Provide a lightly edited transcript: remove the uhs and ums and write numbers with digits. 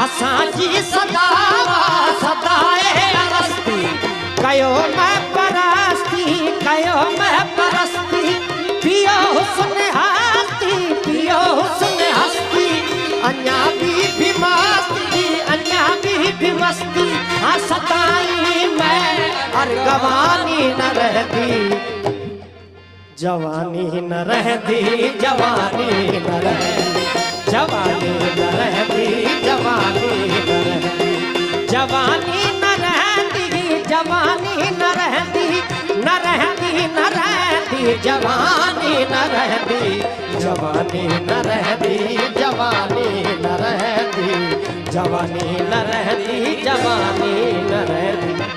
असांजी सदावा सदाए अरस्ती कयो मैं परस्ती कयो मैं परस्ती पियो हुस्न हस्ती अन्या भी मस्ती हाँ सताई मैं और गवानी न रहती जवानी न रहती जवानी न रहती जवानी न रहती जवानी न रहती जवानी न रहती जवानी न रहती न रहती न रहती जवानी न रहती जवानी न रहती जवानी न रहती जवानी न रहती जवानी न रहती।